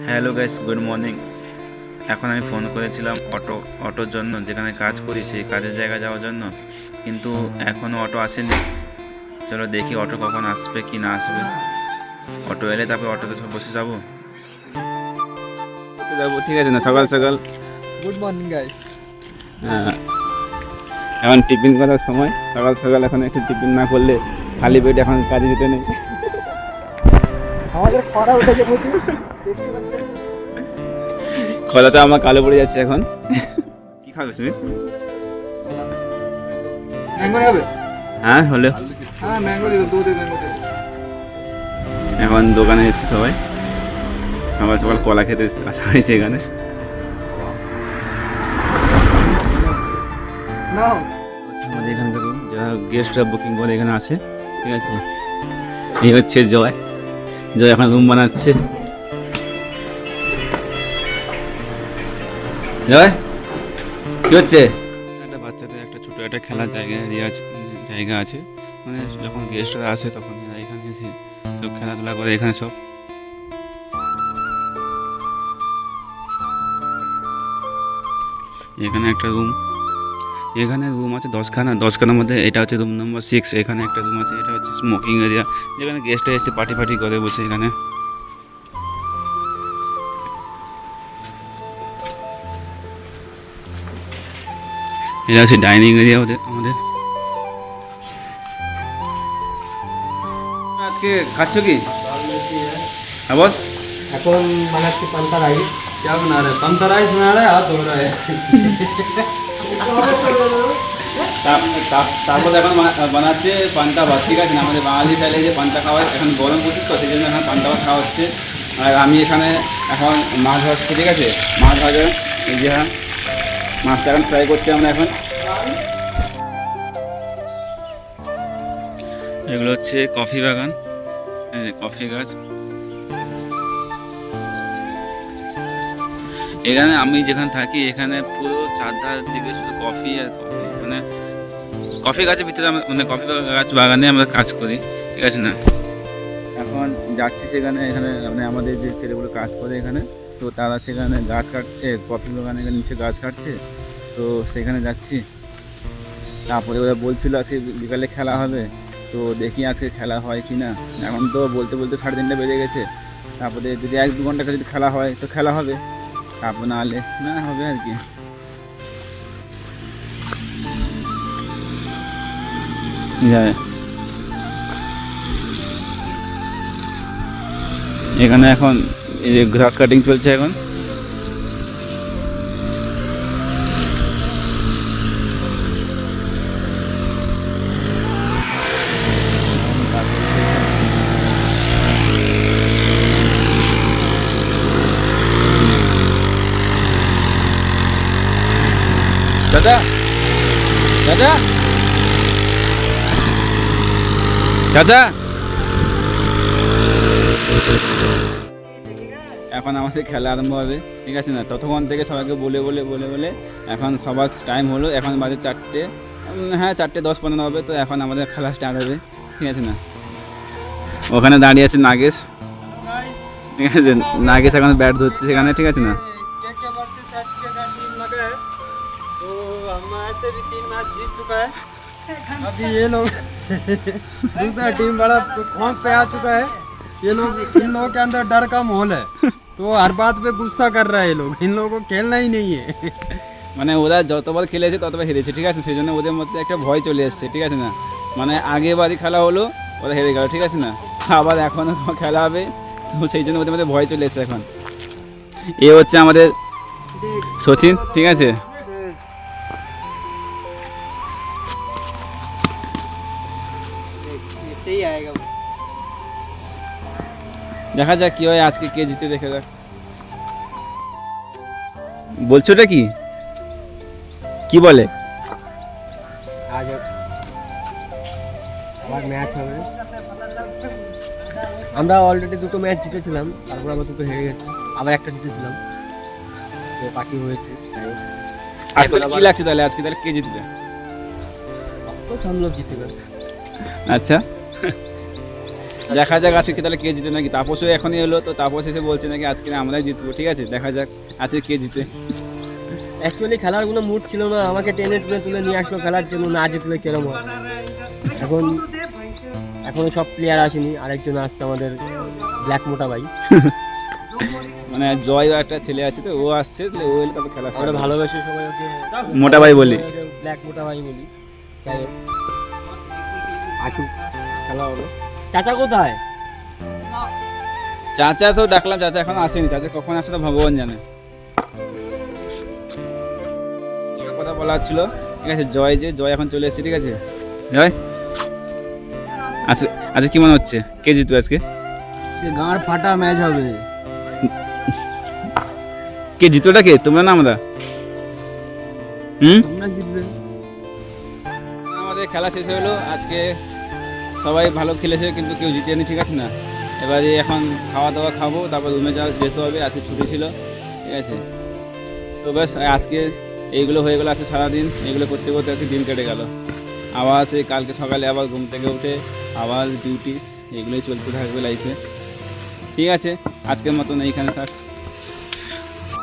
Hello guys, good morning. এখন আমি phone করেছিলাম অটোর জন্য, যেখানে কাজ করি সেই কাজের জায়গায় যাওয়ার জন্য, কিন্তু এখনও অটো আসেনি। চলো দেখি অটো কখন আসবে কি না আসবে। অটো এলে তারপরে অটোতে সব বসে যাবো। যাবো, ঠিক আছে না? সকাল সকাল গুড মর্নিং গাইস। এখন টিফিন করার সময়। সকাল সকাল এখন একটু টিফিন না করলে খালি পেটে এখন কাজে যেতে নেই। আমাদের খরা উঠেছে প্রচুর। খোলাতে আমার কালো পড়ে যাচ্ছে এখন। কি খাবে তুমি? ম্যাঙ্গো হবে? হ্যাঁ, হলে। হ্যাঁ ম্যাঙ্গো দিও, দুধে ম্যাঙ্গো দিও। এখন দোকানে এসেছে সবাই, সকাল সকাল কলা খেতে আসা হয়েছে এখানে। নাও। আমাদের এখানকার রুম, যারা গেস্টরা বুকিং করে এখানে আসে, ঠিক আছে। এই হচ্ছে জয়। জয় এখন রুম বানাচ্ছে। জয়, কি হচ্ছে? একটা বাচ্চাদের একটা ছোট একটা খেলার জায়গা আছে, মানে যখন গেস্টরা আসে তখন এরা এখানে এসে সব খেলাধুলা করে এখানে সব। এখানে একটা রুম, এখানে রুম আছে 10খানা। 10খানার মধ্যে এটা হচ্ছে রুম নম্বর 6। এখানে একটা রুম আছে, এটা হচ্ছে স্মোকিং এরিয়া, যেখানে গেস্টরা এসে পার্টি করে বসে এখানে। এটা হচ্ছে ডাইনিং এরিয়া আমাদের। আজকে খাচ্ছ কি? হ্যাঁ বস। এখন বানাচ্ছি পান্তা রাইস। क्या बना रहे? पांता राइस बना रहे हैं, हाथ धो रहे हैं। তারপরে এখন বানাচ্ছে পান্তা ভাত, ঠিক আছে না? আমাদের বাঙালি স্টাইলে যে পান্তা খাওয়া হয়, এখন গরম পড়ছে তো সেই জন্য এখন পান্তা ভাত খাওয়া হচ্ছে। আর আমি এখানে এখন মাছ ভাজছি, ঠিক আছে। মাছ ভাজা, এই যে হ্যাঁ মাছটা এখন ফ্রাই করছি আমরা এখন। এগুলো হচ্ছে কফি বাগান, এই যে কফি গাছ। এখানে আমি যেখানে থাকি এখানে পুরো চারধার দিকে শুধু কফি আর কফি, মানে কফি গাছের ভিতরে মানে কফি গাছ বাগানে আমরা কাজ করি, ঠিক আছে না? এখন যাচ্ছি সেখানে, এখানে মানে আমাদের যে ছেলেগুলো কাজ করে এখানে, তো তারা সেখানে গাছ কাটছে, কফি বাগানে নিচে গাছ কাটছে, তো সেখানে যাচ্ছি। তারপরে ওরা বলছিল আজকে বিকালে খেলা হবে, তো দেখি আজকে খেলা হয় কি না। এখন তো বলতে 3:30 বেজে গেছে। তারপরে যদি 1-2 ঘন্টা যদি খেলা হয় তো খেলা হবে, তারপর না হলে না হবে আর কি। এখানে এখন এই যে গ্রাস কাটিং চলছে এখন। দাদা, দাদা, চাচা, এখন আমাদের খেলা আরম্ভ হবে, ঠিক আছে না? ততক্ষণ থেকে সবাইকে বলে এখন সবার টাইম হলো। এখন বাজে 4টে, হ্যাঁ 4:10-15 হবে। তো এখন আমাদের খেলা স্টার্ট হবে, ঠিক আছে না? ওখানে দাঁড়িয়ে আছে নাগেশ, ঠিক আছে। নাগেশ এখন ব্যাট ধরছে সেখানে, ঠিক আছে না? तो हम ऐसे भी 3 मैच जीत चुका है। अभी ये लोग दूसरा टीम बड़ा खौफ पे आ चुका है। ये लोग, इन लोगों के अंदर डर का माहौल है, तो हर बात पे गुस्सा कर रहा है ये लोग। इन लोगों को खेलना ही नहीं है। মানে ওরা যতবার খেলেছে ততবার হেরেছে, ঠিক আছে। সেই জন্য ওদের মধ্যে একটা ভয় চলে এসছে, ঠিক আছে না? মানে আগেবারই খেলা হলো, ওরা হেরে গেল, ঠিক আছে না? আবার এখনও খেলা হবে, তো সেই জন্য ওদের মধ্যে ভয় চলে এসছে এখন। এ হচ্ছে আমাদের সচিন, ঠিক আছে। ऐसे ही आएगा वो। দেখা যাক কি হয় আজকে, কে জিতে দেখা যাক। বলছো ওটা কি কি বলে? आज আবার ম্যাচ হবে। আমরা অলরেডি 2টো ম্যাচ জিতেছিলাম, তারপর আবার 2টো হেরে গেছি, আবার একটা জিতেছিলাম, তো বাকি হয়েছে। আজকে কি লাগছে তাহলে? আজকে তাহলে কে জিতবে? तो हम लोग जीतेगा। আচ্ছা, দেখা যাক আজকে তাহলে কে জিতে নাকি। তাপসও এখনই এলো, তো তাপস এসে বলছে নাকি আজকে আমরাই জিতবো। ঠিক আছে, দেখা যাক আজকে কে জিতে। অ্যাকচুয়ালি খেলার কোনো মুড ছিল না, আমাকে টেনে টুনে তুলে নিয়ে আসলো খেলার জন্য, না জিতলে কেরম হয়। এখনো সব প্লেয়ার আসেনি, আরেকজন আসছে আমাদের ব্ল্যাক মোটা ভাই। মানে জয় একটা ছেলে আছে, তো ও আসছে, ও এলে তারপর খেলা আমরা ভালোবাসি সবাই ওকে মোটা ভাই বলি, ব্ল্যাক মোটা ভাই বলি। যাই হোক, আসুক, খেলা হলো। চাচা কোথায়? চাচা তো ডাকলাম, চাচা এখন আসেনি। চাচা কখন আসে তো ভগবান জানে। কথা বলা হচ্ছিল, ঠিক আছে। জয় এখন চলে এসেছে, ঠিক আছে। জয় আচ্ছা আচ্ছা, কি মনে হচ্ছে কে জিতবে আজকে? गाड़ फाटा मैच হবে। কে জিতোটা, কে তোমরা না আমরা? তোমরা জিতবে। আমাদের খেলা শেষ হলো আজকে, সবাই ভালো খেলেছে কিন্তু কেউ জিতেনি, ঠিক আছে না। এবারে এখন খাওয়া দাওয়া খাবো, তারপর রুমে যেতে হবে, আজকে ছুটি ছিল, ঠিক আছে। তো ব্যাস আজকে এইগুলো হয়ে গেলো, আজকে সারাদিন এইগুলো করতে করতে আজকে দিন কেটে গেল। আবার সেই কালকে সকালে আবার ঘুম থেকে উঠে আবার ডিউটি, এগুলোই চলতে থাকবে লাইফে। ঠিক আছে, আজকের মতন এইখানে থাক।